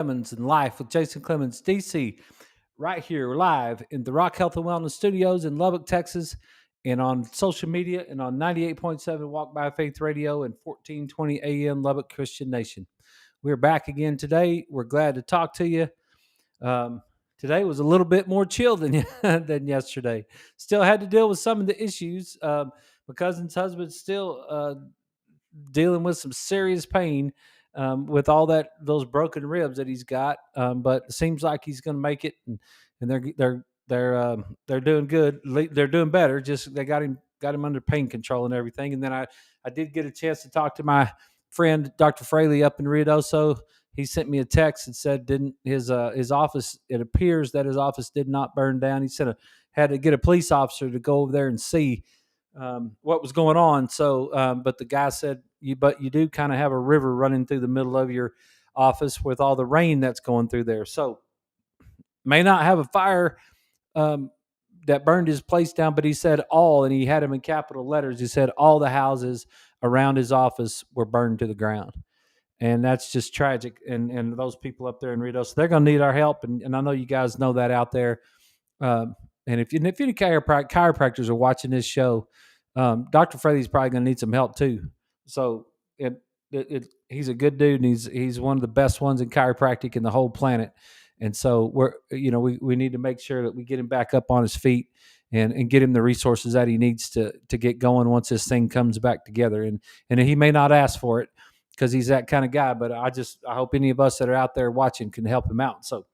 Clemmons and Life with Jason Clemmons, DC, right here live in the Rock Health and Wellness Studios in Lubbock, Texas, and on social media and on 98.7 Walk by Faith Radio and 1420 AM Lubbock Christian Nation. We're back again today. We're glad to talk to you. Um, Today was a little bit more chill than than yesterday. Still had to deal with some of the issues. My cousin's husband's still dealing with some serious pain with all those broken ribs that he's got. But it seems like he's going to make it, and they're doing good. They're doing better. Just they got him under pain control and everything. And then I did get a chance to talk to my friend Dr. Fraley up in Ruidoso. He sent me a text and said didn't his office, it appears that his office did not burn down. He said had to get a police officer to go over there and see what was going on. So, but the guy said, you do kind of have a river running through the middle of your office with all the rain that's going through there. So may not have a fire that burned his place down, but he said all, and he had them in capital letters. He said all the houses around his office were burned to the ground. And that's just tragic. And those people up there in Rito, so they're going to need our help. And I know you guys know that out there. And if any chiropractors are watching this show, Dr. Freddie's probably going to need some help too. So he's a good dude, and he's one of the best ones in chiropractic in the whole planet. And so we need to make sure that we get him back up on his feet and get him the resources that he needs to get going once this thing comes back together. And he may not ask for it because he's that kind of guy, but I hope any of us that are out there watching can help him out. So,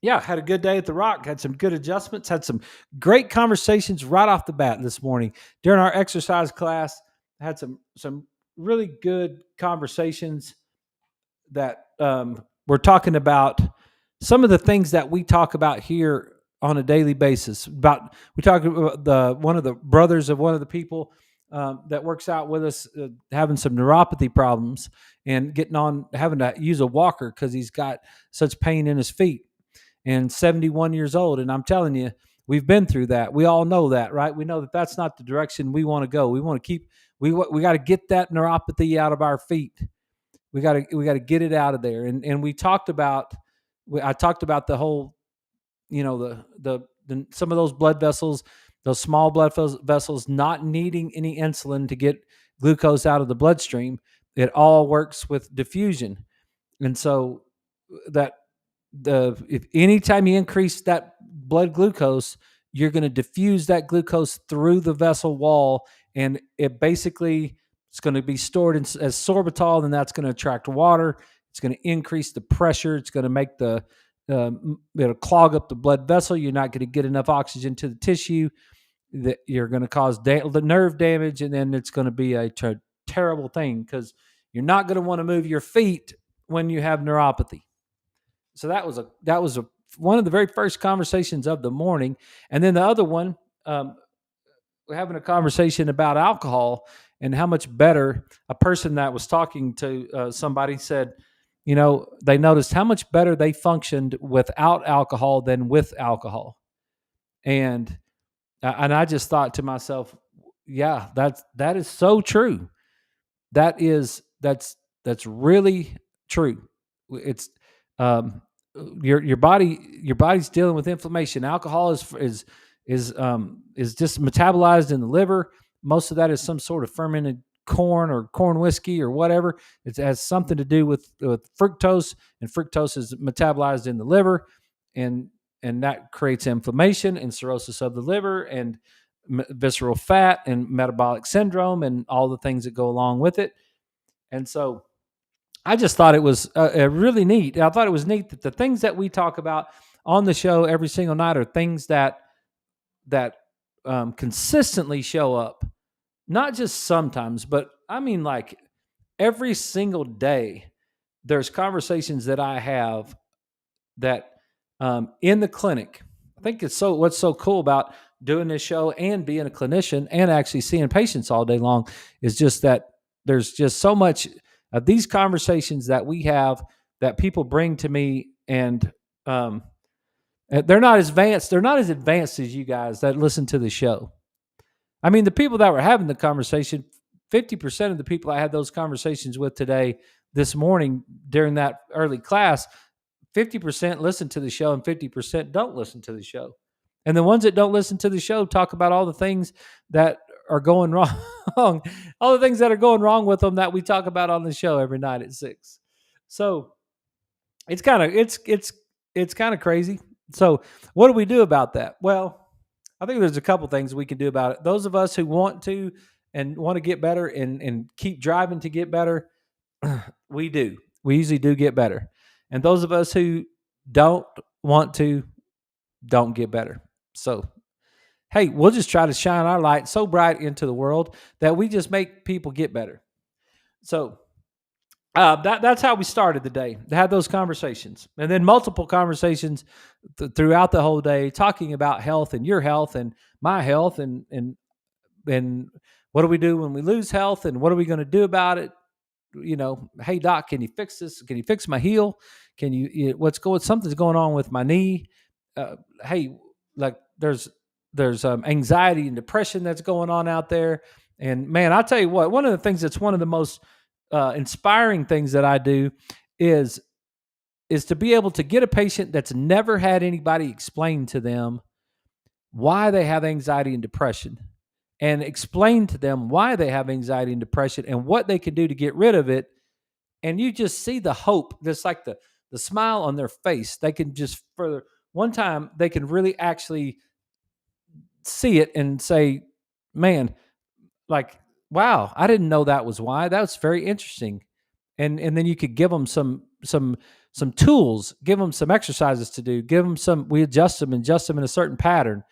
yeah, had a good day at the Rock, had some good adjustments, had some great conversations right off the bat this morning. During our exercise class, I had some really good conversations that we're talking about some of the things that we talk about here on a daily basis. We talked about one of the brothers of one of the people that works out with us having some neuropathy problems and having to use a walker because he's got such pain in his feet. And 71 years old. And I'm telling you, we've been through that. We all know that, right? We know that that's not the direction we want to go. We want to we got to get that neuropathy out of our feet. We got to get it out of there. And I talked about the whole, the some of those blood vessels, those small blood vessels not needing any insulin to get glucose out of the bloodstream. It all works with diffusion. And so if anytime you increase that blood glucose, you're going to diffuse that glucose through the vessel wall, and it's going to be stored as sorbitol, and that's going to attract water. It's going to increase the pressure. It's going to make it'll clog up the blood vessel. You're not going to get enough oxygen to the tissue. That you're going to cause the nerve damage, and then it's going to be a terrible thing because you're not going to want to move your feet when you have neuropathy. So that was one of the very first conversations of the morning. And then the other one, we're having a conversation about alcohol and how much better a person that was talking to somebody said, they noticed how much better they functioned without alcohol than with alcohol. And I just thought to myself, yeah, that is so true. That's really true. It's, your body's dealing with inflammation. Alcohol is just metabolized in the liver. Most of that is some sort of fermented corn or corn whiskey or whatever. It has something to do with fructose, and fructose is metabolized in the liver, and that creates inflammation and cirrhosis of the liver and visceral fat and metabolic syndrome and all the things that go along with it. And so I just thought it was really neat. I thought it was neat that the things that we talk about on the show every single night are things that consistently show up, not just sometimes, but I mean like every single day. There's conversations that I have that in the clinic. I think what's so cool about doing this show and being a clinician and actually seeing patients all day long is just that there's just so much of these conversations that we have that people bring to me, and they're not as advanced. They're not as advanced as you guys that listen to the show. I mean, the people that were having the conversation, 50% of the people I had those conversations with today this morning during that early class, 50% listen to the show and 50% don't listen to the show. And the ones that don't listen to the show talk about all the things that are going wrong, all the things that are going wrong with them that we talk about on the show every night at 6. So it's kind of it's kind of crazy. So what do we do about that? Well, I think there's a couple things we can do about it. Those of us who want to and want to get better and keep driving to get better, we do. We usually do get better. And those of us who don't want to don't get better. So, hey, we'll just try to shine our light so bright into the world that we just make people get better. So, that's how we started the day, to have those conversations. And then multiple conversations throughout the whole day, talking about health and your health and my health and what do we do when we lose health and what are we going to do about it? Hey doc, can you fix this? Can you fix my heel? Can you, something's going on with my knee. Hey, like there's anxiety and depression that's going on out there. And man, I'll tell you what, one of the things that's one of the most inspiring things that I do is to be able to get a patient that's never had anybody explain to them why they have anxiety and depression, and explain to them why they have anxiety and depression and what they can do to get rid of it. And you just see the hope, just like the smile on their face. They can just, for one time, they can really actually see it and say, man, like, wow, I didn't know that was why. That was very interesting. And then you could give them some tools, give them some exercises to do, give them we adjust them in a certain pattern.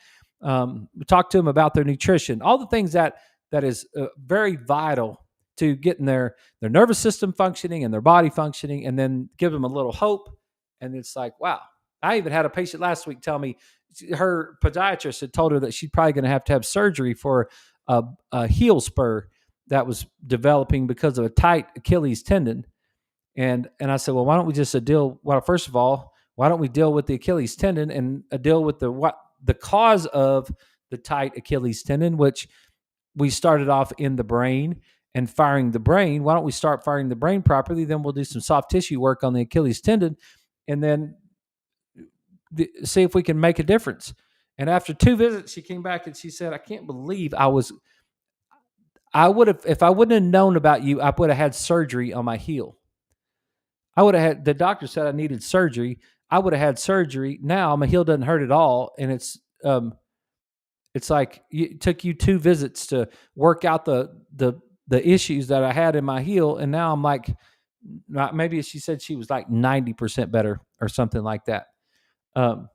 We talk to them about their nutrition, all the things that is very vital to getting their nervous system functioning and their body functioning, and then give them a little hope. And it's like, wow. I even had a patient last week tell me her podiatrist had told her that she's probably going to have surgery for a heel spur that was developing because of a tight Achilles tendon. And I said, well, why don't we just first of all, why don't we deal with the Achilles tendon and deal with the cause of the tight Achilles tendon, which we started off in the brain and firing the brain. Why don't we start firing the brain properly? Then we'll do some soft tissue work on the Achilles tendon and then see if we can make a difference. And after 2 visits, she came back and she said, I can't believe if I wouldn't have known about you, I would have had surgery on my heel. The doctor said I needed surgery. I would have had surgery. Now my heel doesn't hurt at all. And it's like it took you 2 visits to work out the issues that I had in my heel. And now I'm like, maybe she said she was like 90% better or something like that. And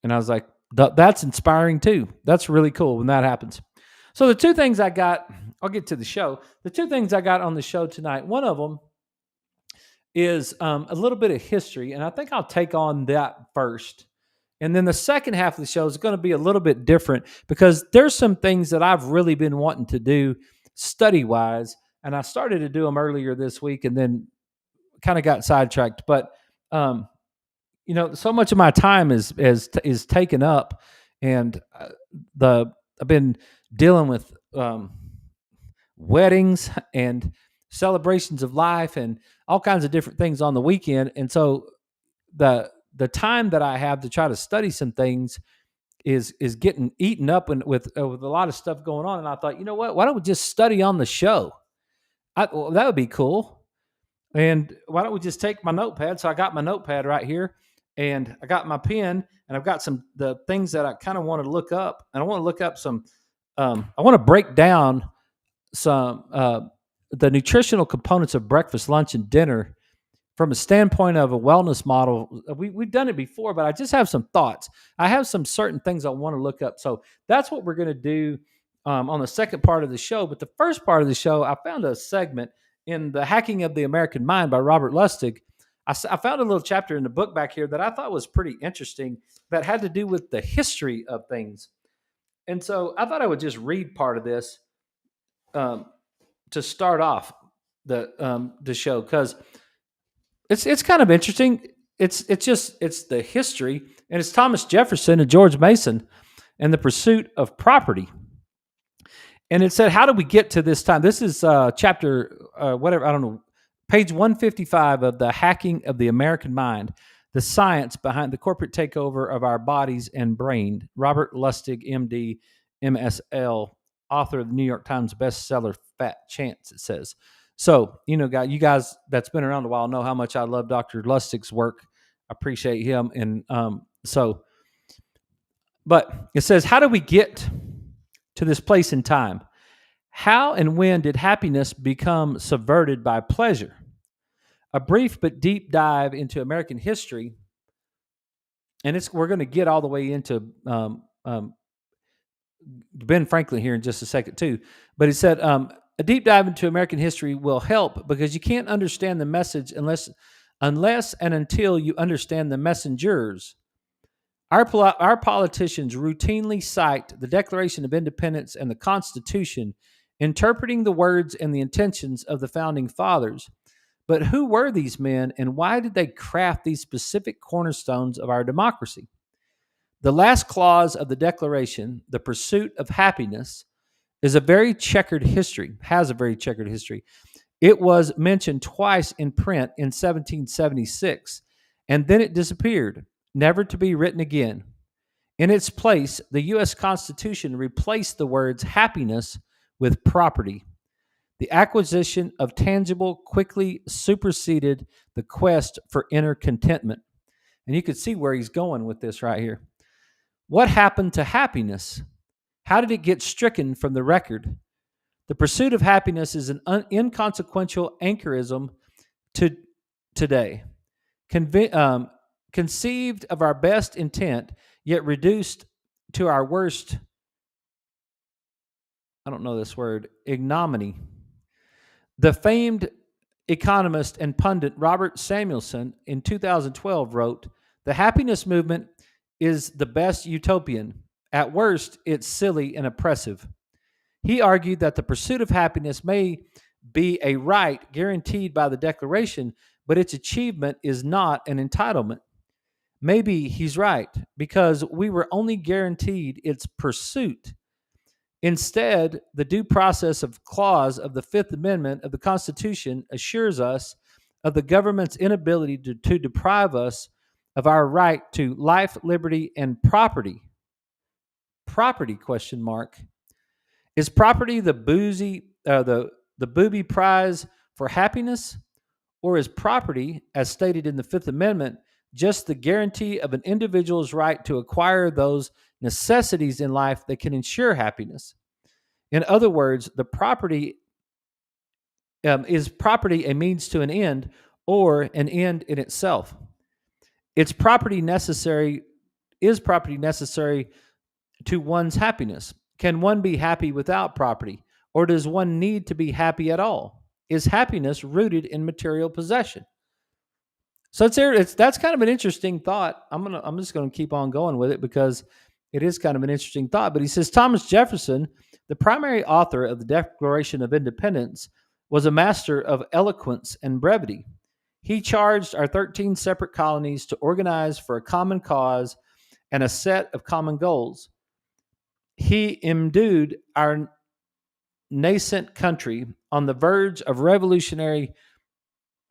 I was like, that's inspiring too. That's really cool when that happens. So the 2 things I got, I'll get to the show. The 2 things I got on the show tonight, one of them is a little bit of history, and I think I'll take on that first. And then the second half of the show is going to be a little bit different because there's some things that I've really been wanting to do study-wise, and I started to do them earlier this week and then kind of got sidetracked. But, so much of my time is taken up, and I've been dealing with weddings and celebrations of life and all kinds of different things on the weekend. And so the time that I have to try to study some things is getting eaten up with a lot of stuff going on. And I thought, you know what? Why don't we just study on the show? That would be cool. And why don't we just take my notepad? So I got my notepad right here, and I got my pen, and I've got the things that I kind of want to look up. And I want to look up some. I want to break down some the nutritional components of breakfast, lunch, and dinner from a standpoint of a wellness model. We've done it before, but I just have some thoughts. I have some certain things I want to look up. So that's what we're going to do on the second part of the show. But the first part of the show, I found a segment in The Hacking of the American Mind by Robert Lustig. I found a little chapter in the book back here that I thought was pretty interesting that had to do with the history of things. And so I thought I would just read part of this to start off the show, because it's kind of interesting. It's the history, and it's Thomas Jefferson and George Mason and the pursuit of property. And it said, how do we get to this time? This is chapter whatever, I don't know, Page 155 of The Hacking of the American Mind, The Science Behind the Corporate Takeover of Our Bodies and Brain. Robert Lustig, MD, MSL, author of the New York Times bestseller Fat Chance, it says. So, you guys that's been around a while know how much I love Dr. Lustig's work. I appreciate him. And but it says, how do we get to this place in time? How and when did happiness become subverted by pleasure? A brief but deep dive into American history, and we're going to get all the way into Ben Franklin here in just a second too. But he said a deep dive into American history will help because you can't understand the message unless and until you understand the messengers. Our politicians routinely cite the Declaration of Independence and the Constitution, interpreting the words and the intentions of the founding fathers. But who were these men, and why did they craft these specific cornerstones of our democracy? The last clause of the Declaration, the pursuit of happiness, has a very checkered history. It was mentioned twice in print in 1776, and then it disappeared, never to be written again. In its place, the U.S. Constitution replaced the words happiness with property. The acquisition of tangible quickly superseded the quest for inner contentment. And you can see where he's going with this right here. What happened to happiness? How did it get stricken from the record? The pursuit of happiness is an inconsequential anchorism to today. Conceived of our best intent, yet reduced to our worst, I don't know this word, ignominy. The famed economist and pundit Robert Samuelson in 2012 wrote, "The happiness movement is the best utopian. At worst, it's silly and oppressive." He argued that the pursuit of happiness may be a right guaranteed by the Declaration, but its achievement is not an entitlement. Maybe he's right, because we were only guaranteed its pursuit. Instead, the due process of clause of the Fifth Amendment of the Constitution assures us of the government's inability to deprive us of our right to life, liberty, and property. Property, question mark. Is property the booby prize for happiness? Or is property, as stated in the Fifth Amendment, just the guarantee of an individual's right to acquire those necessities in life that can ensure happiness? In other words, the property is property a means to an end or an end in itself? Is property necessary to one's happiness? Can one be happy without property, or does one need to be happy at all? Is happiness rooted in material possession? So that's kind of an interesting thought. I'm just going to keep on going with it because it is kind of an interesting thought. But he says Thomas Jefferson, the primary author of the Declaration of Independence, was a master of eloquence and brevity. He charged our 13 separate colonies to organize for a common cause and a set of common goals. He imbued our nascent country on the verge of a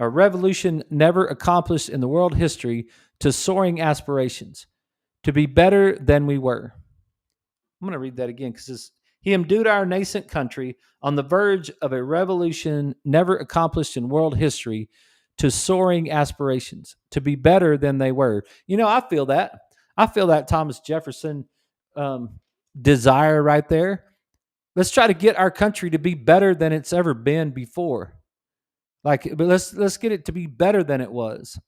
revolution never accomplished in the world history, to soaring aspirations, to be better than we were. I'm going to read that again because he imbued our nascent country on the verge of a revolution never accomplished in world history, to soaring aspirations, to be better than they were. I feel that. Thomas Jefferson desire right there. Let's try to get our country to be better than it's ever been before. But let's get it to be better than it was.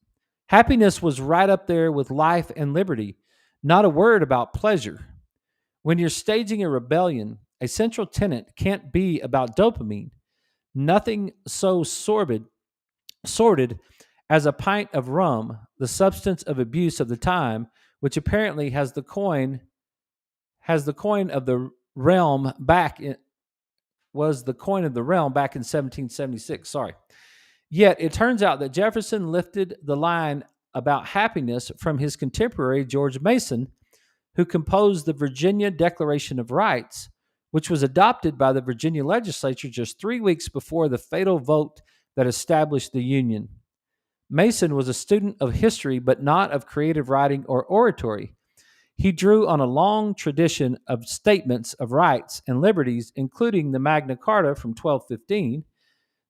Happiness was right up there with life and liberty. Not a word about pleasure. When you're staging a rebellion, a central tenet can't be about dopamine. Nothing so sordid as a pint of rum, the substance of abuse of the time, which apparently has the coin of the realm back in 1776. Yet it turns out that Jefferson lifted the line about happiness from his contemporary George Mason, who composed the Virginia Declaration of Rights, which was adopted by the Virginia legislature just 3 weeks before the fatal vote that established the Union. Mason was a student of history, but not of creative writing or oratory. He drew on a long tradition of statements of rights and liberties, including the Magna Carta from 1215,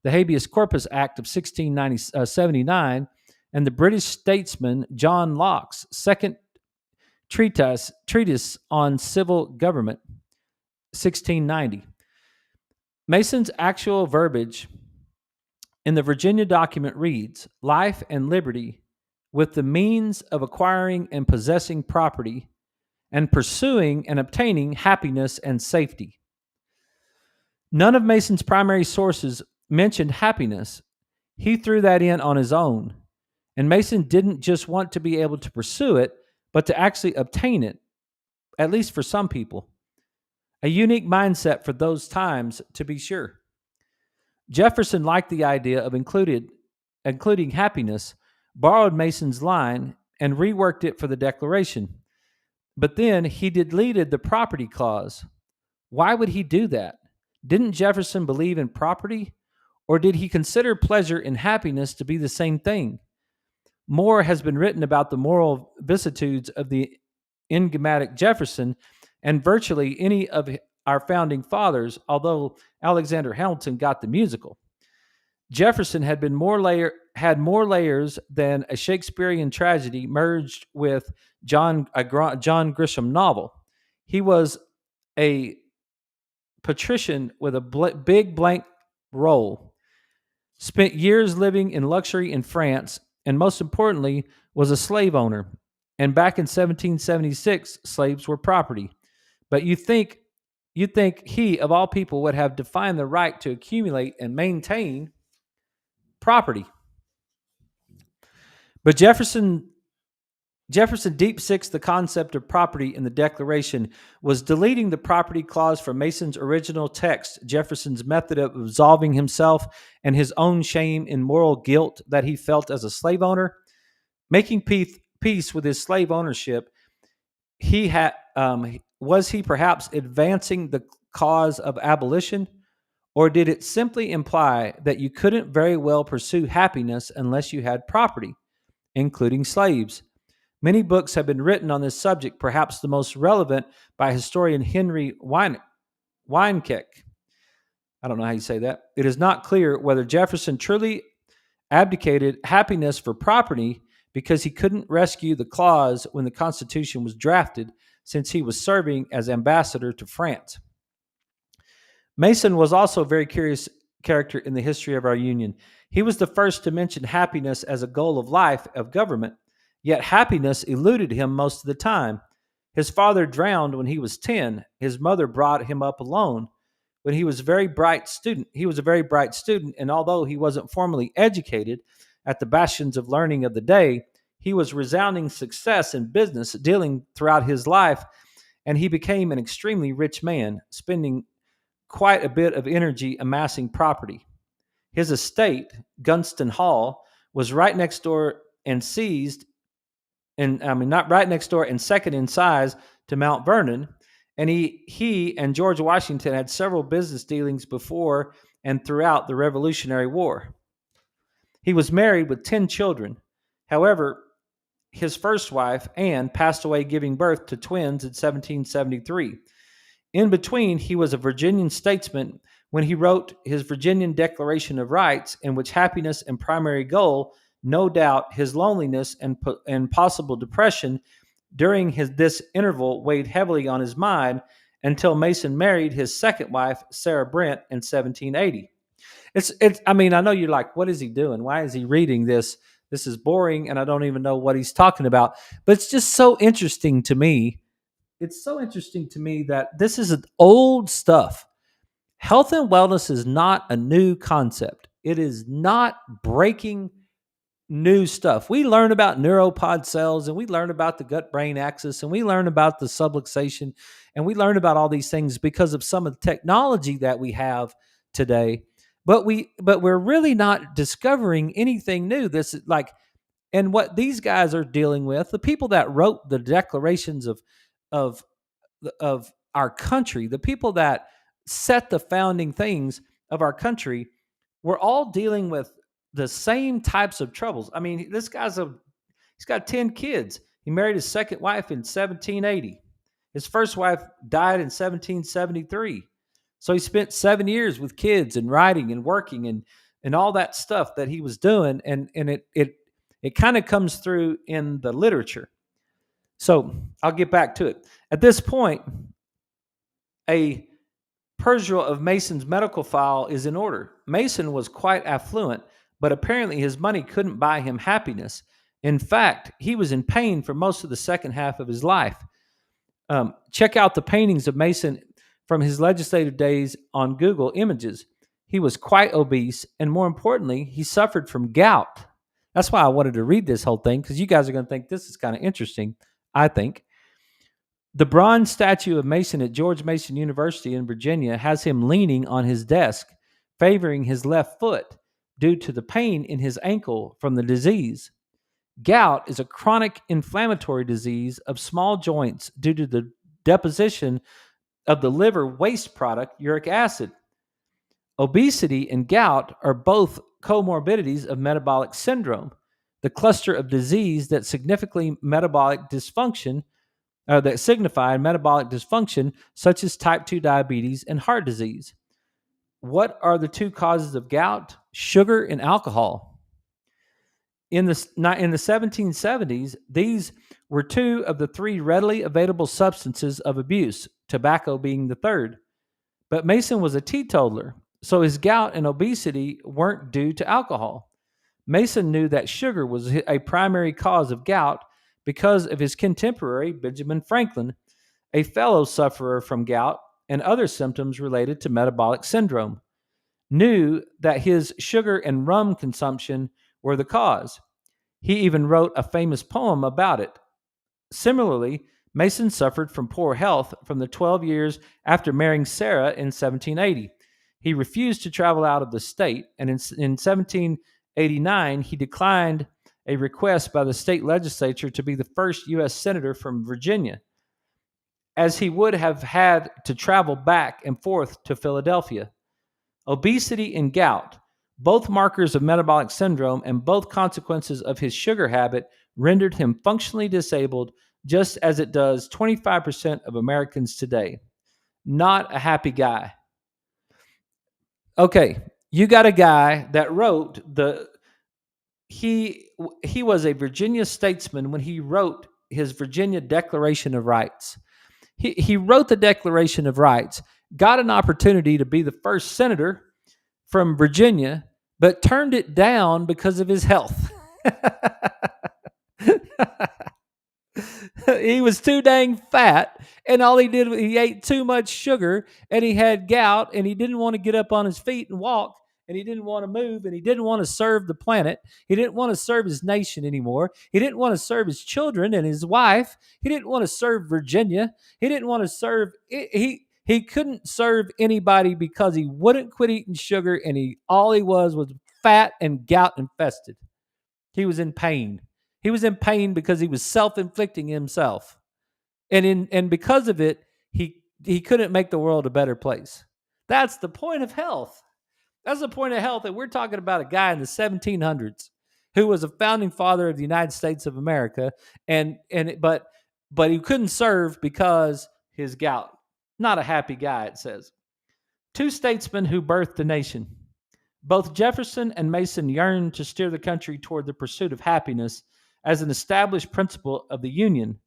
the Habeas Corpus Act of 1679, and the British statesman John Locke's second treatise on civil government, 1690. Mason's actual verbiage in the Virginia document reads, "Life and liberty with the means of acquiring and possessing property and pursuing and obtaining happiness and safety." None of Mason's primary sources mentioned happiness. He threw that in on his own. And Mason didn't just want to be able to pursue it, but to actually obtain it, at least for some people. A unique mindset for those times, to be sure. Jefferson liked the idea of including happiness, borrowed Mason's line, and reworked it for the Declaration. But then he deleted the property clause. Why would he do that? Didn't Jefferson believe in property? Or did he consider pleasure and happiness to be the same thing? More has been written about the moral vicissitudes of the enigmatic Jefferson and virtually any of our founding fathers, although Alexander Hamilton got the musical. Jefferson had more layers than a Shakespearean tragedy merged with John Grisham novel. He was a patrician with a big blank role, spent years living in luxury in France, and most importantly, was a slave owner. And back in 1776, slaves were property. But you'd think he, of all people, would have defined the right to accumulate and maintain property. But Jefferson deep sixed the concept of property in the Declaration was deleting the property clause from Mason's original text. Jefferson's method of absolving himself and his own shame and moral guilt that he felt as a slave owner, making peace with his slave ownership. Was he perhaps advancing the cause of abolition, or did it simply imply that you couldn't very well pursue happiness unless you had property, including slaves? Many books have been written on this subject, perhaps the most relevant by historian Henry Weinkeck. I don't know how you say that. It is not clear whether Jefferson truly abdicated happiness for property because he couldn't rescue the clause when the Constitution was drafted, since he was serving as ambassador to France. Mason was also a very curious character in the history of our Union. He was the first to mention happiness as a goal of life, of government. Yet happiness eluded him most of the time. His father drowned when he was 10. His mother brought him up alone. When he was a very bright student, and although he wasn't formally educated at the bastions of learning of the day, he was resounding success in business dealing throughout his life, and he became an extremely rich man, spending quite a bit of energy amassing property. His estate, Gunston Hall, was right next door and not right next door and second in size to Mount Vernon. And he and George Washington had several business dealings before and throughout the Revolutionary War. He was married with 10 children. However, his first wife, Anne, passed away giving birth to twins in 1773. In between, he was a Virginian statesman when he wrote his Virginian Declaration of Rights, in which happiness and primary goal, no doubt his loneliness and possible depression during this interval weighed heavily on his mind until Mason married his second wife, Sarah Brent, in 1780. I know you're like, what is he doing? Why is he reading this? This is boring, and I don't even know what he's talking about. But it's just so interesting to me. It's so interesting to me that this is old stuff. Health and wellness is not a new concept. It is not breaking new stuff. We learn about neuropod cells, and we learn about the gut-brain axis, and we learn about the subluxation, and we learn about all these things because of some of the technology that we have today. But we're really not discovering anything new. This is like, and what these guys are dealing with, the people that wrote the declarations of our country, the people that set the founding things of our country, we're all dealing with the same types of troubles. I mean, he's got 10 kids. He married his second wife in 1780. His first wife died in 1773. So he spent 7 years with kids and writing and working and all that stuff that he was doing. And it kind of comes through in the literature. So I'll get back to it. At this point, a perusal of Mason's medical file is in order. Mason was quite affluent, but apparently his money couldn't buy him happiness. In fact, he was in pain for most of the second half of his life. Check out the paintings of Mason from his legislative days on Google Images. He was quite obese, and more importantly, he suffered from gout. That's why I wanted to read this whole thing, because you guys are going to think this is kind of interesting, I think. The bronze statue of Mason at George Mason University in Virginia has him leaning on his desk, favoring his left foot due to the pain in his ankle from the disease. Gout is a chronic inflammatory disease of small joints due to the deposition of the liver waste product, uric acid. Obesity and gout are both comorbidities of metabolic syndrome, the cluster of disease that significantly metabolic dysfunction that signify metabolic dysfunction, such as type 2 diabetes and heart disease. What are the two causes of gout? Sugar and alcohol. In the 1770s, these were two of the three readily available substances of abuse, tobacco being the third. But Mason was a teetotaler, so his gout and obesity weren't due to alcohol. Mason knew that sugar was a primary cause of gout because of his contemporary Benjamin Franklin, a fellow sufferer from gout and other symptoms related to metabolic syndrome, knew that his sugar and rum consumption were the cause. He even wrote a famous poem about it. Similarly, Mason suffered from poor health from the 12 years after marrying Sarah in 1780. He refused to travel out of the state, and in 1789, he declined a request by the state legislature to be the first U.S. senator from Virginia, as he would have had to travel back and forth to Philadelphia. Obesity and gout, both markers of metabolic syndrome and both consequences of his sugar habit, rendered him functionally disabled, just as it does 25% of Americans today. Not a happy guy. Okay, you got a guy that wrote he was a Virginia statesman when he wrote his Virginia Declaration of Rights. He wrote the Declaration of Rights, got an opportunity to be the first senator from Virginia, but turned it down because of his health. He was too dang fat, and all he did was he ate too much sugar, and he had gout, and he didn't want to get up on his feet and walk, and he didn't want to move, and he didn't want to serve the planet. He didn't want to serve his nation anymore. He didn't want to serve his children and his wife. He didn't want to serve Virginia. He didn't want to serve he couldn't serve anybody because he wouldn't quit eating sugar, and all he was fat and gout infested. He was in pain. He was in pain because he was self-inflicting himself. And because of it, he couldn't make the world a better place. That's the point of health. That's the point of health. And we're talking about a guy in the 1700s who was a founding father of the United States of America, but he couldn't serve because his gout. Not a happy guy, it says. Two statesmen who birthed the nation. Both Jefferson and Mason yearned to steer the country toward the pursuit of happiness as an established principle of the Union.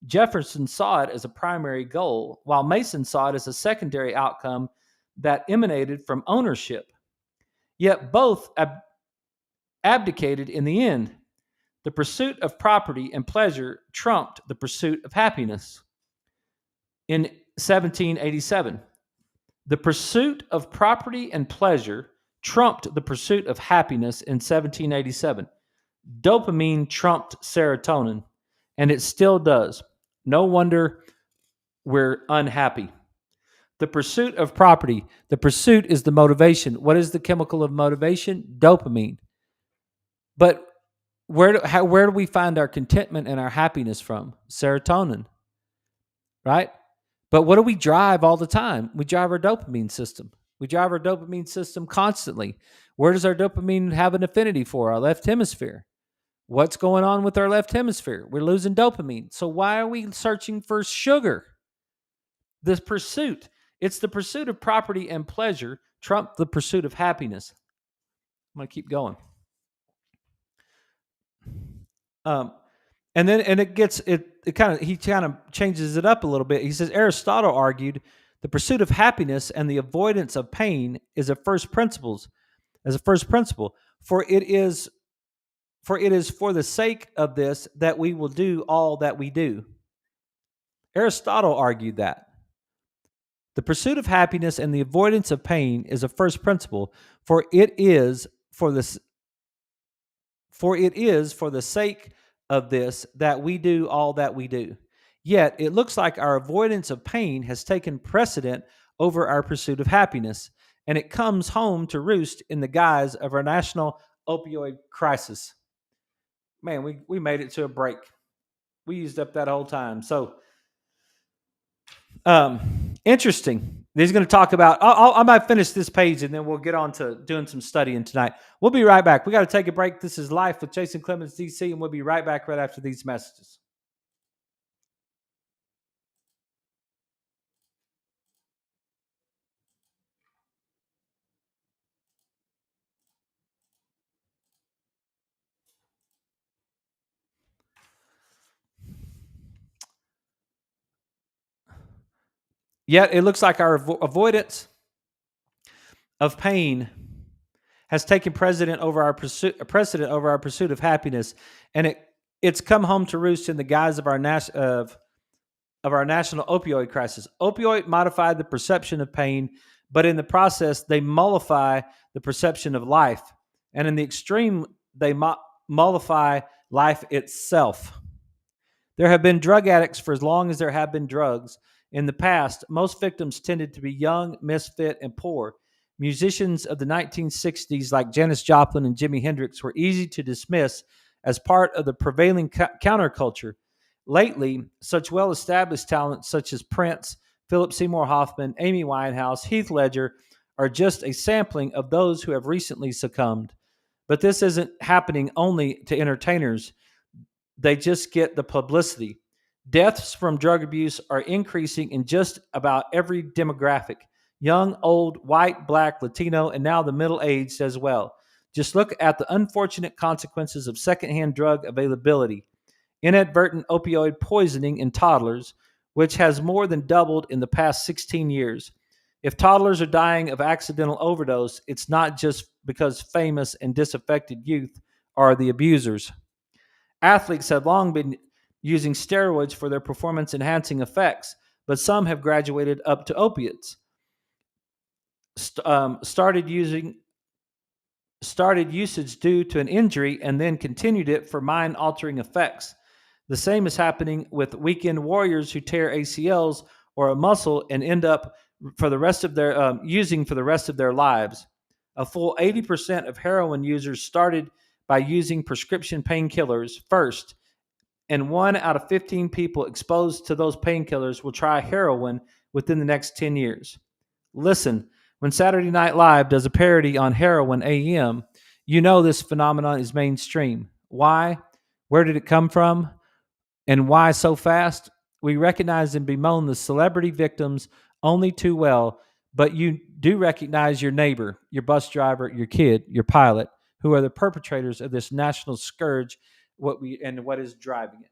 Jefferson saw it as a primary goal, while Mason saw it as a secondary outcome that emanated from ownership. Yet both abdicated in the end. The pursuit of property and pleasure trumped the pursuit of happiness. In 1787, the pursuit of property and pleasure trumped the pursuit of happiness in 1787. Dopamine trumped serotonin, and it still does. No wonder we're unhappy. The pursuit of property. The pursuit is the motivation. What is the chemical of motivation? Dopamine. But where do we find our contentment and our happiness from? Serotonin, right? But what do we drive all the time? We drive our dopamine system. We drive our dopamine system constantly. Where does our dopamine have an affinity for? Our left hemisphere. What's going on with our left hemisphere? We're losing dopamine. So why are we searching for sugar? This pursuit, it's the pursuit of property and pleasure trump the pursuit of happiness. I'm going to keep going. Um, and then it gets it kind of he kind of changes it up a little bit. He says Aristotle argued the pursuit of happiness and the avoidance of pain is a first principles as a first principle, for it is for the sake of this that we will do all that we do. Aristotle argued that the pursuit of happiness and the avoidance of pain is a first principle, for it is for this for it is for the sake of this that we do all that we do. Yet it looks like our avoidance of pain has taken precedent over our pursuit of happiness, and it comes home to roost in the guise of our national opioid crisis. Man, we made it to a break. We used up that whole time. So, interesting. He's going to talk about. I might finish this page and then we'll get on to doing some studying tonight. We'll be right back. We got to take a break. This is Life with Jason Clemmons, DC, and we'll be right back right after these messages. Yet it looks like our avoidance of pain has taken precedent over our pursuit of happiness, and it's come home to roost in the guise of of our national opioid crisis. Opioid modified the perception of pain, but in the process, they mollify the perception of life, and in the extreme, they mollify life itself. There have been drug addicts for as long as there have been drugs. In the past, most victims tended to be young, misfit, and poor. Musicians of the 1960s, like Janis Joplin and Jimi Hendrix, were easy to dismiss as part of the prevailing counterculture. Lately, such well established talents such as Prince, Philip Seymour Hoffman, Amy Winehouse, Heath Ledger are just a sampling of those who have recently succumbed. But this isn't happening only to entertainers. They just get the publicity. Deaths from drug abuse are increasing in just about every demographic: young, old, white, black, Latino, and now the middle aged as well. Just look at the unfortunate consequences of secondhand drug availability. Inadvertent opioid poisoning in toddlers, which has more than doubled in the past 16 years. If toddlers are dying of accidental overdose, it's not just because famous and disaffected youth are the abusers. Athletes have long been using steroids for their performance enhancing effects, but some have graduated up to opiates. Started usage due to an injury and then continued it for mind altering effects. The same is happening with weekend warriors who tear ACLs or a muscle and end up for the rest of their using for the rest of their lives. A full 80% of heroin users started by using prescription painkillers first, and 1 out of 15 people exposed to those painkillers will try heroin within the next 10 years. Listen, when Saturday Night Live does a parody on Heroin AM, you know this phenomenon is mainstream. Why? Where did it come from? And why so fast? We recognize and bemoan the celebrity victims only too well, but you do recognize your neighbor, your bus driver, your kid, your pilot, who are the perpetrators of this national scourge, what is driving it.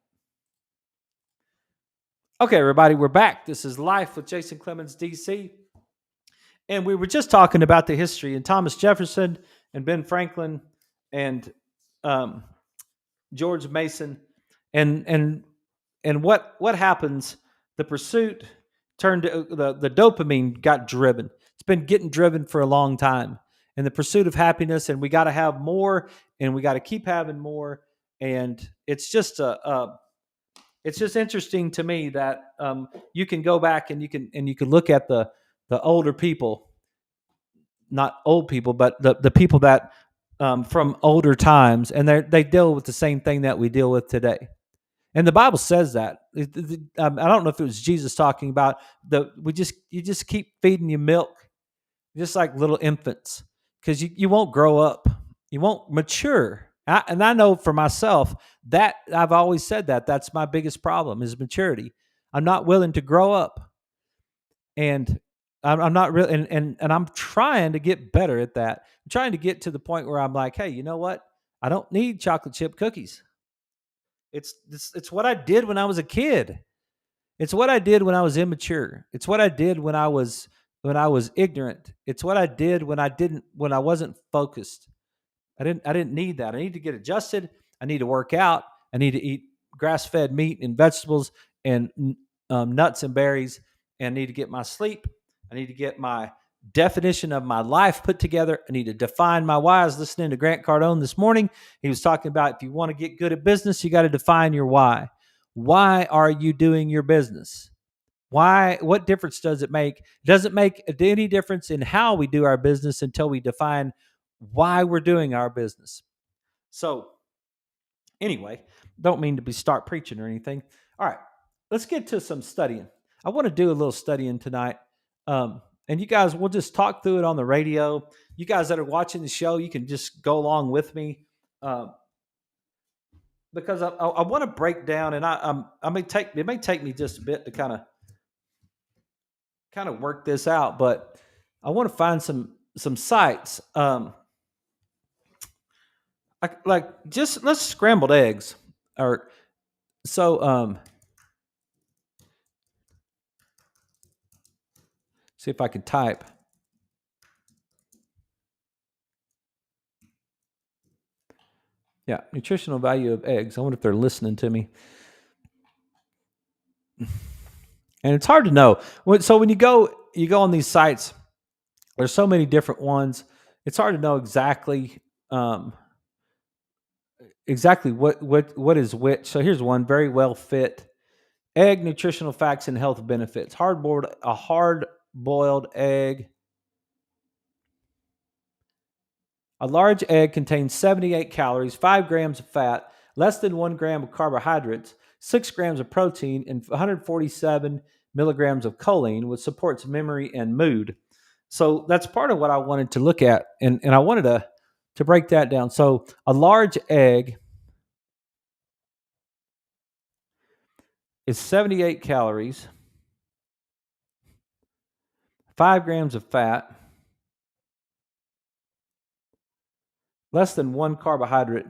Okay, everybody, we're back. This is Life with Jason Clemmons, DC. And we were just talking about the history and Thomas Jefferson and Ben Franklin and George Mason and what happens. The pursuit turned the dopamine got driven. It's been getting driven for a long time, and the pursuit of happiness, and we got to have more, and we got to keep having more. And it's just it's just interesting to me that you can go back and you can look at the older people, not old people, but the people that from older times, and they deal with the same thing that we deal with today. And the Bible says that. I don't know if it was Jesus talking about you just keep feeding you milk, just like little infants, because you won't grow up, you won't mature. And I know for myself that I've always said that that's my biggest problem is maturity. I'm not willing to grow up, and I'm not really, and I'm trying to get better at that. I'm trying to get to the point where I'm like, hey, you know what? I don't need chocolate chip cookies. It's what I did when I was a kid. It's what I did when I was immature. It's what I did when I was ignorant. It's what I did when I wasn't focused. I didn't need that. I need to get adjusted. I need to work out. I need to eat grass-fed meat and vegetables and nuts and berries. And I need to get my sleep. I need to get my definition of my life put together. I need to define my why. I was listening to Grant Cardone this morning. He was talking about if you want to get good at business, you got to define your why. Why are you doing your business? Why? What difference does it make? It doesn't make any difference in how we do our business until we define why we're doing our business. So, anyway, don't mean to start preaching or anything. All right, let's get to some studying. I want to do a little studying tonight. And you guys, we'll just talk through it on the radio. You guys that are watching the show, you can just go along with me. Because I want to break down, and it may take me just a bit to kind of work this out, but I want to find some sites. Just let's scrambled eggs, or so. See if I can type. Yeah, nutritional value of eggs. I wonder if they're listening to me. And it's hard to know. So when you go on these sites, there's so many different ones. It's hard to know exactly what is which. So here's one: very well fit egg nutritional facts and health benefits. A hard boiled egg. A large egg contains 78 calories, 5 grams of fat, less than 1 gram of carbohydrates, 6 grams of protein, and 147 milligrams of choline, which supports memory and mood. So that's part of what I wanted to look at, and I wanted to break that down. So a large egg is 78 calories, 5 grams of fat, less than 1 carbohydrate,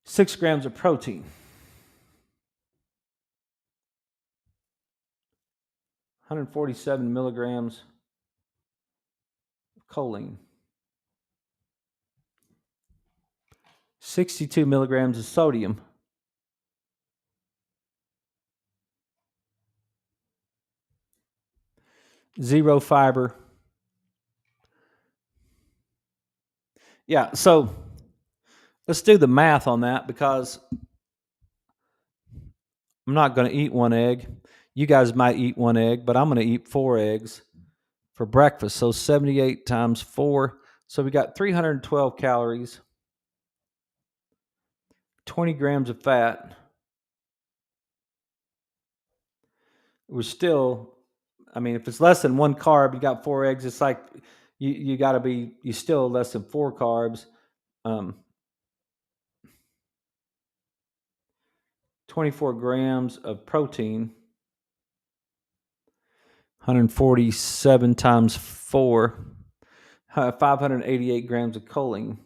6 grams of protein, 147 milligrams of choline, 62 milligrams of sodium, zero fiber. Yeah, so let's do the math on that because I'm not going to eat one egg. You guys might eat one egg, but I'm going to eat 4 eggs for breakfast. So 78 times 4. So we got 312 calories, 20 grams of fat. We're still, I mean, if it's less than 1 carb, you got 4 eggs. It's like you got to be, you still less than 4 carbs. 24 grams of protein, 147 times 4, 588 grams of choline.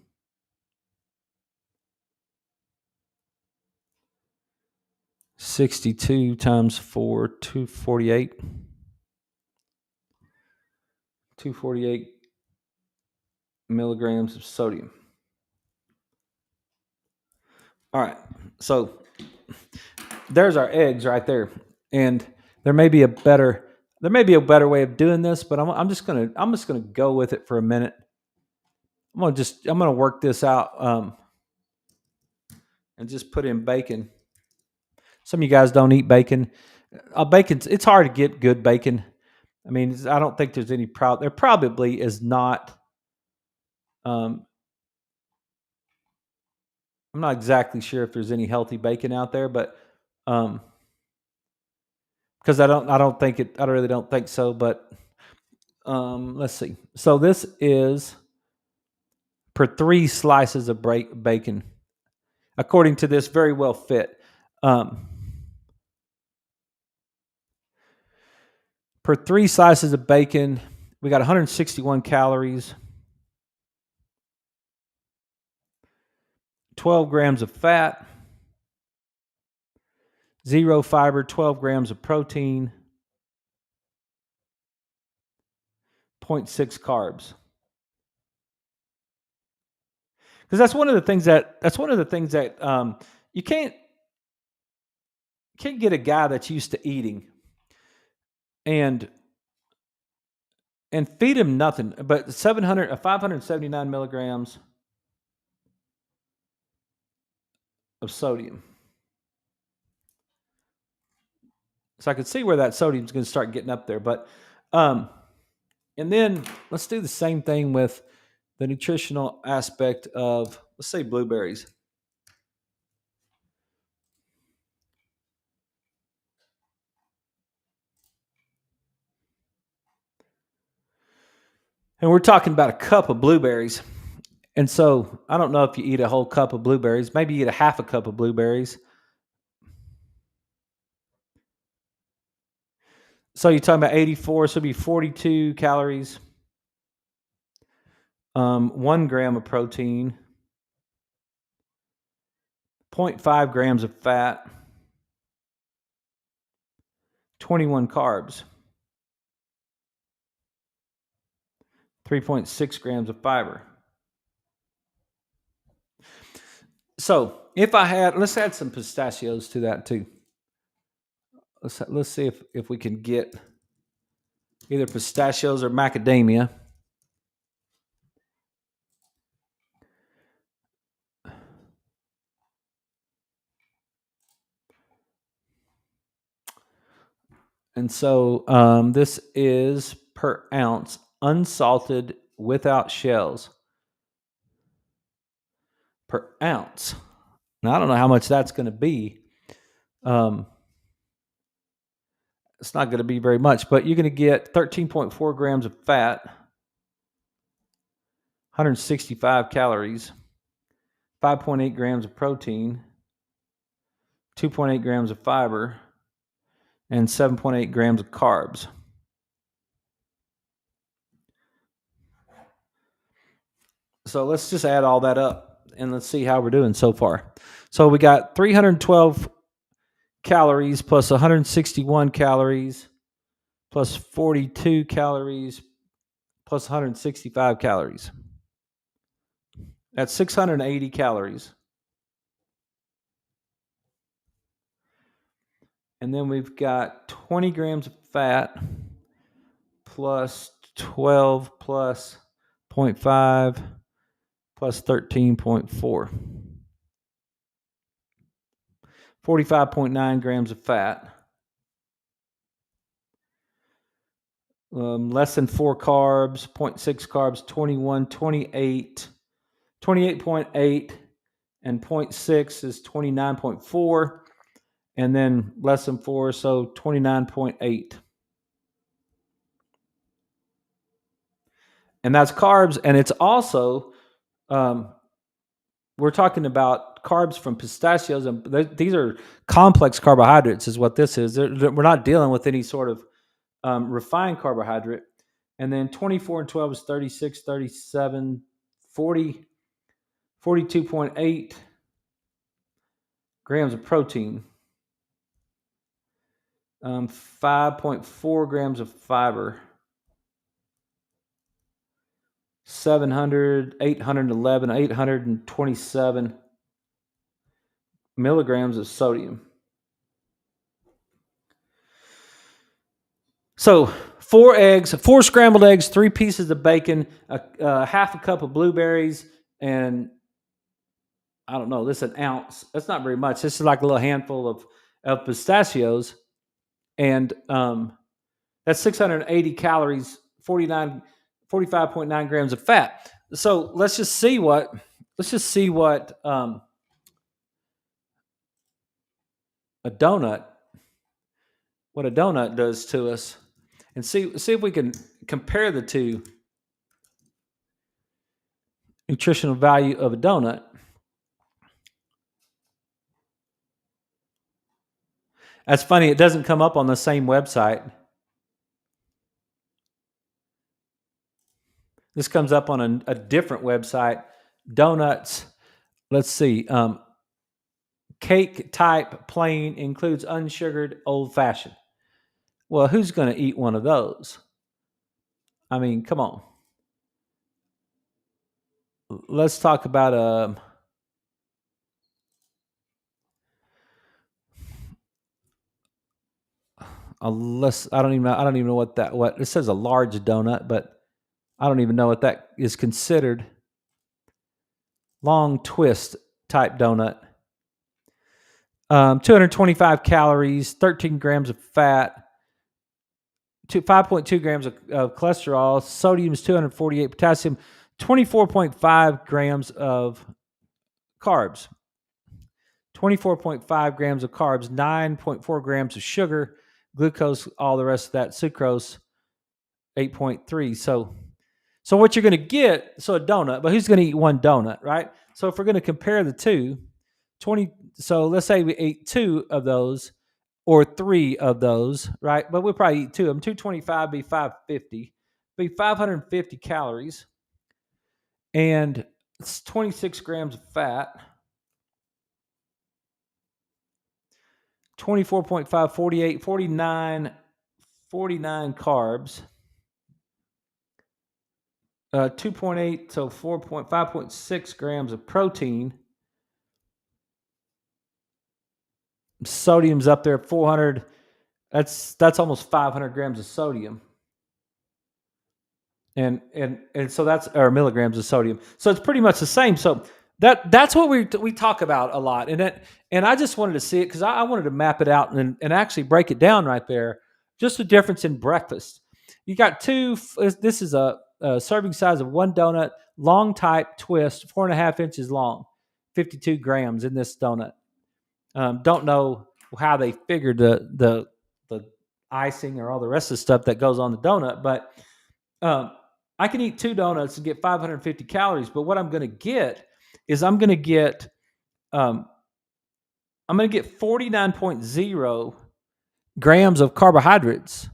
62 times 4, 248. 248 milligrams of sodium. All right, so there's our eggs right there, and there may be a better way of doing this, but I'm just gonna go with it for a minute. I'm gonna work this out and just put in bacon. Some of you guys don't eat bacon. It's hard to get good bacon. I mean, I don't think there's any problem. There probably is not. I'm not exactly sure if there's any healthy bacon out there, but um, because I really don't think so. But let's see. So this is per 3 slices of bacon, according to this very well fit. Um, per 3 slices of bacon, we got 161 calories, 12 grams of fat, 0 fiber, 12 grams of protein, 0.6 carbs. Because that's one of the things that you can't get a guy that's used to eating and feed him nothing but 579 milligrams of sodium. So I could see where that sodium's going to start getting up there. But and then let's do the same thing with the nutritional aspect of, let's say, blueberries. And we're talking about a cup of blueberries. And so I don't know if you eat a whole cup of blueberries. Maybe you eat a half a cup of blueberries. So you're talking about 84, so it'd be 42 calories, 1 gram of protein, 0.5 grams of fat, 21 carbs, 3.6 grams of fiber. So if let's add some pistachios to that too. Let's see if we can get either pistachios or macadamia. And so this is per ounce, unsalted, without shells, per ounce. Now, I don't know how much that's going to be. It's not going to be very much, but you're going to get 13.4 grams of fat, 165 calories, 5.8 grams of protein, 2.8 grams of fiber, and 7.8 grams of carbs. So let's just add all that up and let's see how we're doing so far. So we got 312 calories plus 161 calories plus 42 calories plus 165 calories. That's 680 calories. And then we've got 20 grams of fat plus 12 plus 0.5 plus 13.4. 45.9 grams of fat. Less than 4 carbs, 0.6 carbs, 21, 28, 28.8, and 0.6 is 29.4, and then less than 4, so 29.8. And that's carbs, and it's also, we're talking about carbs from pistachios, and these are complex carbohydrates is what this is. We're not dealing with any sort of refined carbohydrate. And then 24 and 12 is 36, 37, 40, 42.8 grams of protein, 5.4 grams of fiber, 700, 811, 827 milligrams of sodium. So 4 scrambled eggs, 3 pieces of bacon, half a cup of blueberries, and I don't know, this is an ounce. That's not very much. This is like a little handful of pistachios. And that's 680 calories, 45.9 grams of fat. So let's just see what a donut, what a donut does to us, and see if we can compare the two nutritional value of a donut. That's funny. It doesn't come up on the same website. This comes up on a different website. Donuts. Let's see. Cake type plain includes unsugared old fashioned. Well, who's going to eat one of those? I mean, come on. Let's talk about less. I don't even know. I don't even know what it says. A large donut, but I don't even know what that is considered. Long twist type donut. 225 calories, 13 grams of fat, 5.2 grams of cholesterol, sodium is 248, potassium 24.5 grams of carbs. 24.5 grams of carbs, 9.4 grams of sugar, glucose, all the rest of that, sucrose, 8.3. So what you're going to get, so a donut, but who's going to eat one donut, right? So if we're going to compare the two, 20, so let's say we ate two of those or three of those, right? But we'll probably eat two of them. 225 be 550, be 550 calories, and it's 26 grams of fat, 24.5, 48, 49, 49 carbs, 2.8 to 5.6 grams of protein. Sodium's up there at 400. That's almost 500 grams of sodium. And so that's, or milligrams of sodium. So it's pretty much the same. So that's what we talk about a lot. And I just wanted to see it because I wanted to map it out and actually break it down right there. Just the difference in breakfast. You got two. This is a serving size of one donut, long type twist, 4.5 inches long, 52 grams in this donut. Don't know how they figured the icing or all the rest of the stuff that goes on the donut, but I can eat two donuts and get 550 calories. But what I'm going to get is I'm going to get 49.0 grams of carbohydrates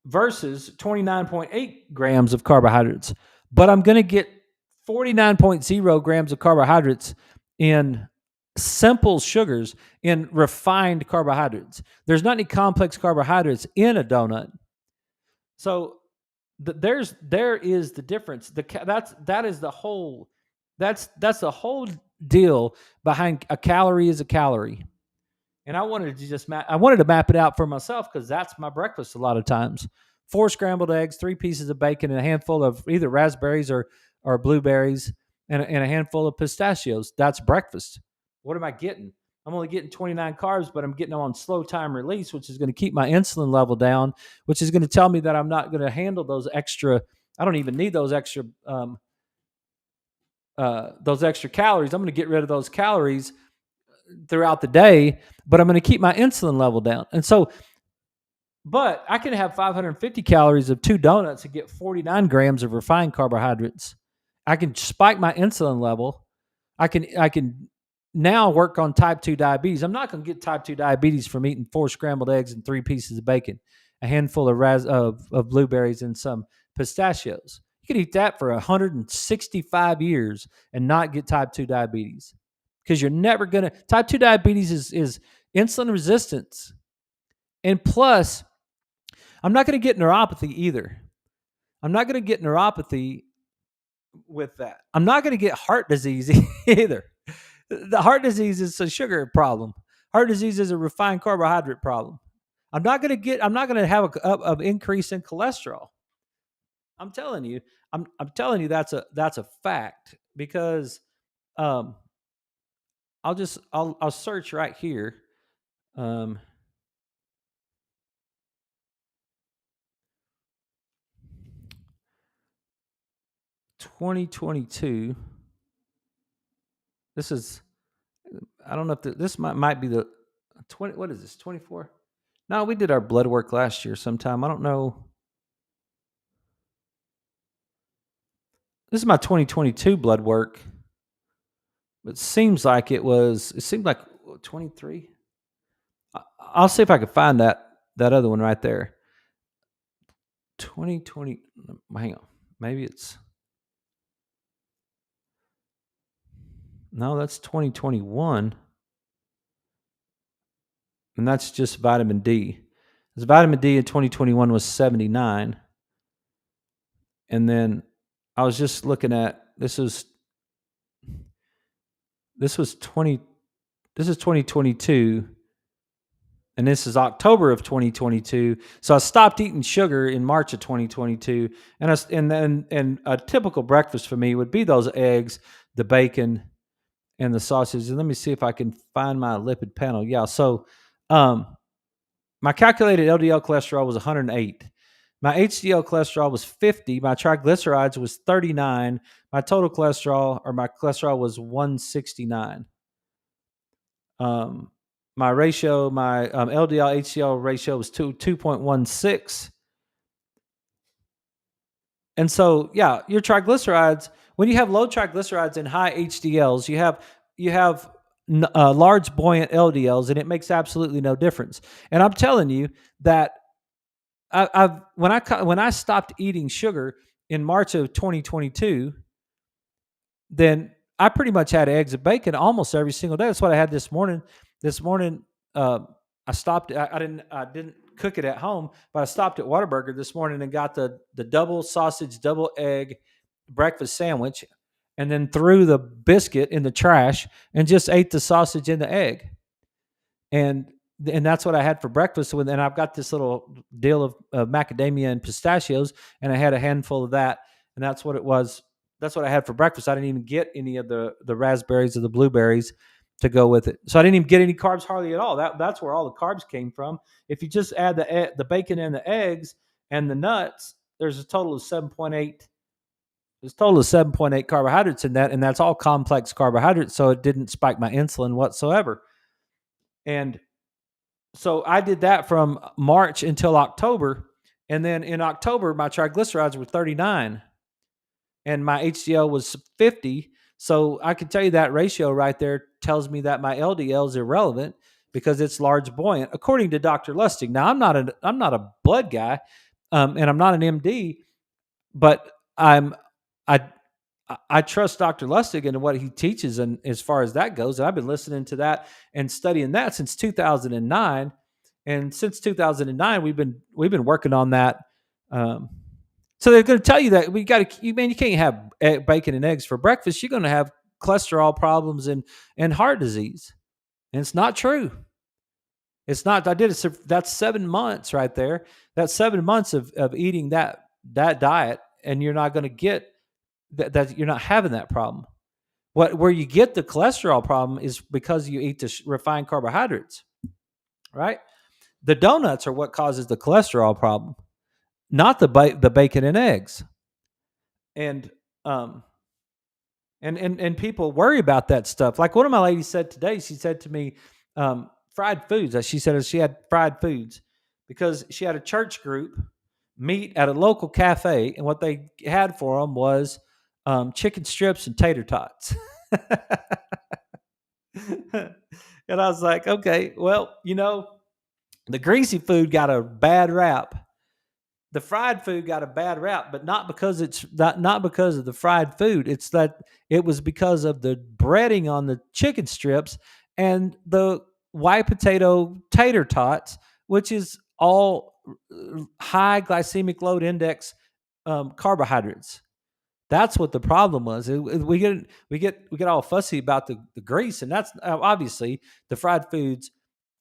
versus 29.8 grams of carbohydrates. But I'm going to get 49.0 grams of carbohydrates in simple sugars, in refined carbohydrates. There's not any complex carbohydrates in a donut. So there is the difference. That is the whole that's the whole deal behind a calorie is a calorie. And I wanted to map it out for myself because that's my breakfast a lot of times. 4 scrambled eggs, 3 pieces of bacon, and a handful of either raspberries or blueberries, and a handful of pistachios. That's breakfast. What am I getting? I'm only getting 29 carbs, but I'm getting them on slow time release, which is going to keep my insulin level down, which is going to tell me that I'm not going to handle those extra. I don't even need those extra calories. I'm going to get rid of those calories throughout the day, but I'm going to keep my insulin level down. And so, but I can have 550 calories of 2 donuts and get 49 grams of refined carbohydrates. I can spike my insulin level. I can now work on type 2 diabetes. I'm not going to get type 2 diabetes from eating 4 scrambled eggs and 3 pieces of bacon, a handful of blueberries, and some pistachios. You could eat that for 165 years and not get type 2 diabetes because you're never going to. Type 2 diabetes is insulin resistance. And plus, I'm not going to get neuropathy either. I'm not going to get neuropathy with that. I'm not going to get heart disease either. The heart disease is a sugar problem. Heart disease is a refined carbohydrate problem. I'm not going to have an increase in cholesterol. I'm telling you, I'm telling you that's a fact because I'll search right here. 2022. This is, I don't know if this might be the, 20. What is this? 24. No, we did our blood work last year sometime. I don't know. This is my 2022 blood work. It seems like it was. It seemed like 23. I'll see if I can find that other one right there. 2020. Hang on. Maybe it's no. That's 2021, and that's just vitamin D. Because vitamin D in 2021 was 79, and then I was just looking at this was 20. This is 2022, and this is October of 2022. So I stopped eating sugar in March of 2022, and a typical breakfast for me would be those eggs, the bacon, and the sausage. And let me see if I can find my lipid panel. Yeah, so um, my calculated LDL cholesterol was 108. My HDL cholesterol was 50. My triglycerides was 39. My total cholesterol or my cholesterol was 169. Um, my ratio, my LDL HDL ratio was 2.16. And so, yeah, your triglycerides, when you have low triglycerides and high HDLs, you have large buoyant LDLs, and it makes absolutely no difference. And I'm telling you that when I stopped eating sugar in March of 2022, then I pretty much had eggs and bacon almost every single day. That's what I had this morning. This morning, I stopped. I didn't cook it at home, but I stopped at Whataburger this morning and got the double sausage, double egg breakfast sandwich, and then threw the biscuit in the trash and just ate the sausage and the egg. And that's what I had for breakfast. And I've got this little deal of macadamia and pistachios, and I had a handful of that, and that's what it was. That's what I had for breakfast. I didn't even get any of the raspberries or the blueberries to go with it. So I didn't even get any carbs hardly at all. That's where all the carbs came from. If you just add the bacon and the eggs and the nuts, there's a total of 7.8. There's a total of 7.8 carbohydrates in that, and that's all complex carbohydrates. So it didn't spike my insulin whatsoever. And so I did that from March until October. And then in October, my triglycerides were 39 and my HDL was 50. So I can tell you that ratio right there tells me that my LDL is irrelevant because it's large buoyant, according to Dr. Lustig. Now I'm not a blood guy, and I'm not an MD, but I I trust Dr. Lustig and what he teaches, and as far as that goes, and I've been listening to that and studying that since 2009. And since 2009, we've been working on that. Um, so they're going to tell you that you can't have bacon and eggs for breakfast. You're going to have cholesterol problems and heart disease, and it's not true. It's not. I did it. That's 7 months right there. That's 7 months of eating that diet, and you're not going to get that. You're not having that problem. Where you get the cholesterol problem is because you eat the refined carbohydrates, right? The donuts are what causes the cholesterol problem, not the bacon and eggs. And um and people worry about that stuff. Like one of my ladies said today, she said to me, fried foods. She said she had fried foods because she had a church group meet at a local cafe, and what they had for them was chicken strips and tater tots. And I was like, okay, well, the greasy food got a bad rap. The fried food got a bad rap, but not because it's not because of the fried food. It's that it was because of the breading on the chicken strips and the white potato tater tots, which is all high glycemic load index carbohydrates. That's what the problem was. We get all fussy about the grease, and that's obviously the fried foods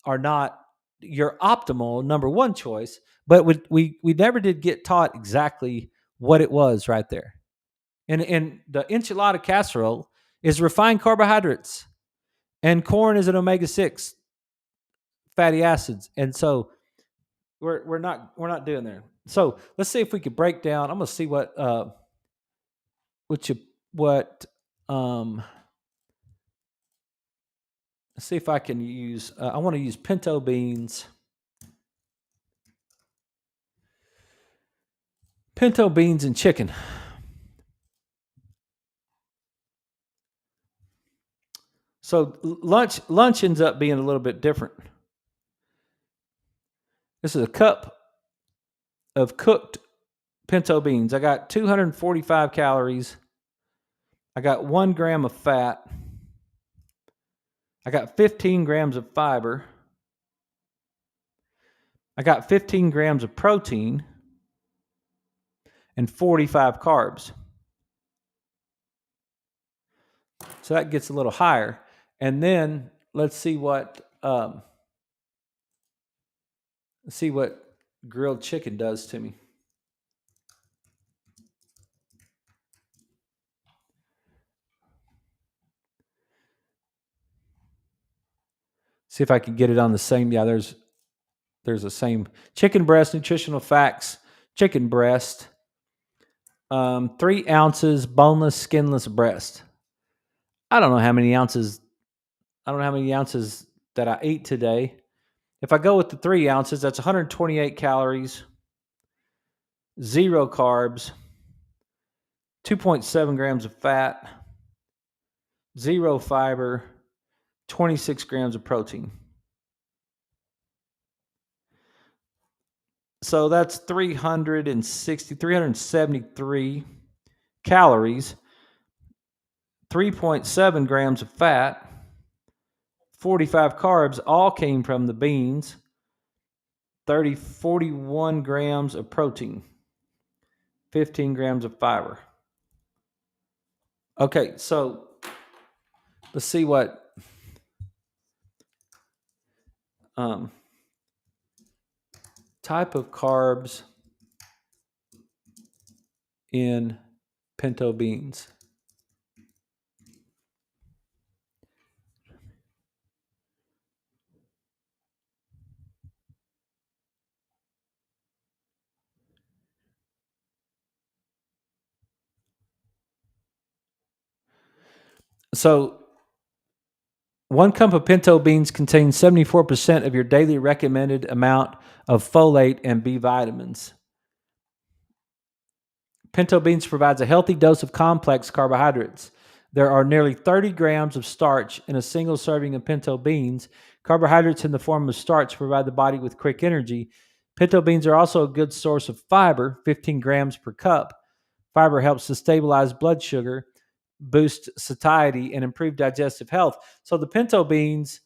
are not your optimal number one choice, but we never did get taught exactly what it was right there. And the enchilada casserole is refined carbohydrates, and corn is an omega-6 fatty acids, and so we're not doing there. So let's see if we could break down. I'm gonna see what you what um Let's see if I can use. I want to use pinto beans. Pinto beans and chicken. So lunch ends up being a little bit different. This is a cup of cooked pinto beans. I got 245 calories. I got 1 gram of fat. I got 15 grams of fiber. I got 15 grams of protein and 45 carbs. So that gets a little higher. And then let's see what grilled chicken does to me. See if I can get it on the same. Yeah, there's the same chicken breast nutritional facts. Chicken breast, 3 ounces boneless, skinless breast. I don't know how many ounces. I don't know how many ounces that I ate today. If I go with the 3 ounces, that's 128 calories, 0 carbs, 2.7 grams of fat, 0 fiber, 26 grams of protein. So that's 373 calories, 3.7 grams of fat, 45 carbs, all came from the beans, 41 grams of protein, 15 grams of fiber. Okay, so let's see what type of carbs in pinto beans. So 1 cup of pinto beans contains 74% of your daily recommended amount of folate and B vitamins. Pinto beans provides a healthy dose of complex carbohydrates. There are nearly 30 grams of starch in a single serving of pinto beans. Carbohydrates in the form of starch provide the body with quick energy. Pinto beans are also a good source of fiber, 15 grams per cup. Fiber helps to stabilize blood sugar, boost satiety, and improve digestive health. So the pinto beans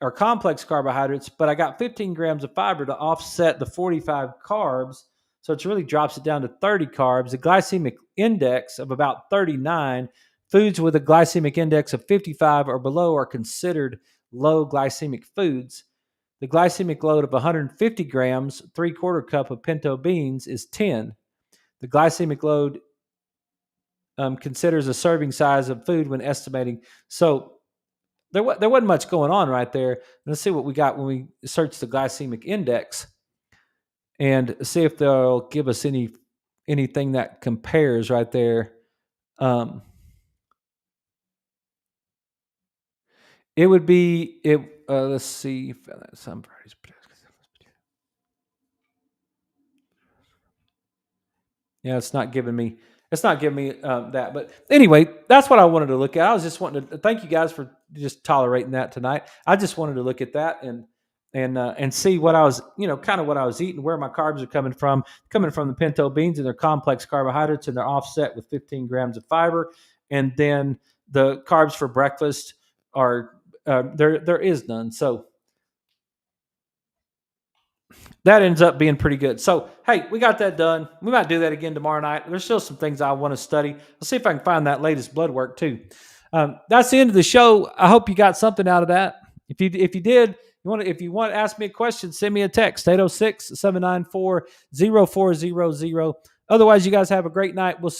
are complex carbohydrates, but I got 15 grams of fiber to offset the 45 carbs. So it really drops it down to 30 carbs, a glycemic index of about 39. Foods with a glycemic index of 55 or below are considered low glycemic foods. The glycemic load of 150 grams, 3/4 cup of pinto beans is 10. The glycemic load considers a serving size of food when estimating. So there wasn't much going on right there. Let's see what we got when we search the glycemic index and see if they'll give us anything that compares right there. It would be it. Let's see. Some Yeah, it's not giving me. It's not giving me that. But anyway, that's what I wanted to look at. I was just wanting to thank you guys for just tolerating that tonight. I just wanted to look at that and see what I was, kind of what I was eating, where my carbs are coming from the pinto beans, and they're complex carbohydrates, and they're offset with 15 grams of fiber. And then the carbs for breakfast are there is none. So that ends up being pretty good. So, hey, we got that done. We might do that again tomorrow night. There's still some things I want to study. I'll see if I can find that latest blood work too. That's the end of the show. I hope you got something out of that. If you did, if you want to ask me a question, send me a text, 806-794-0400. Otherwise, you guys have a great night. We'll see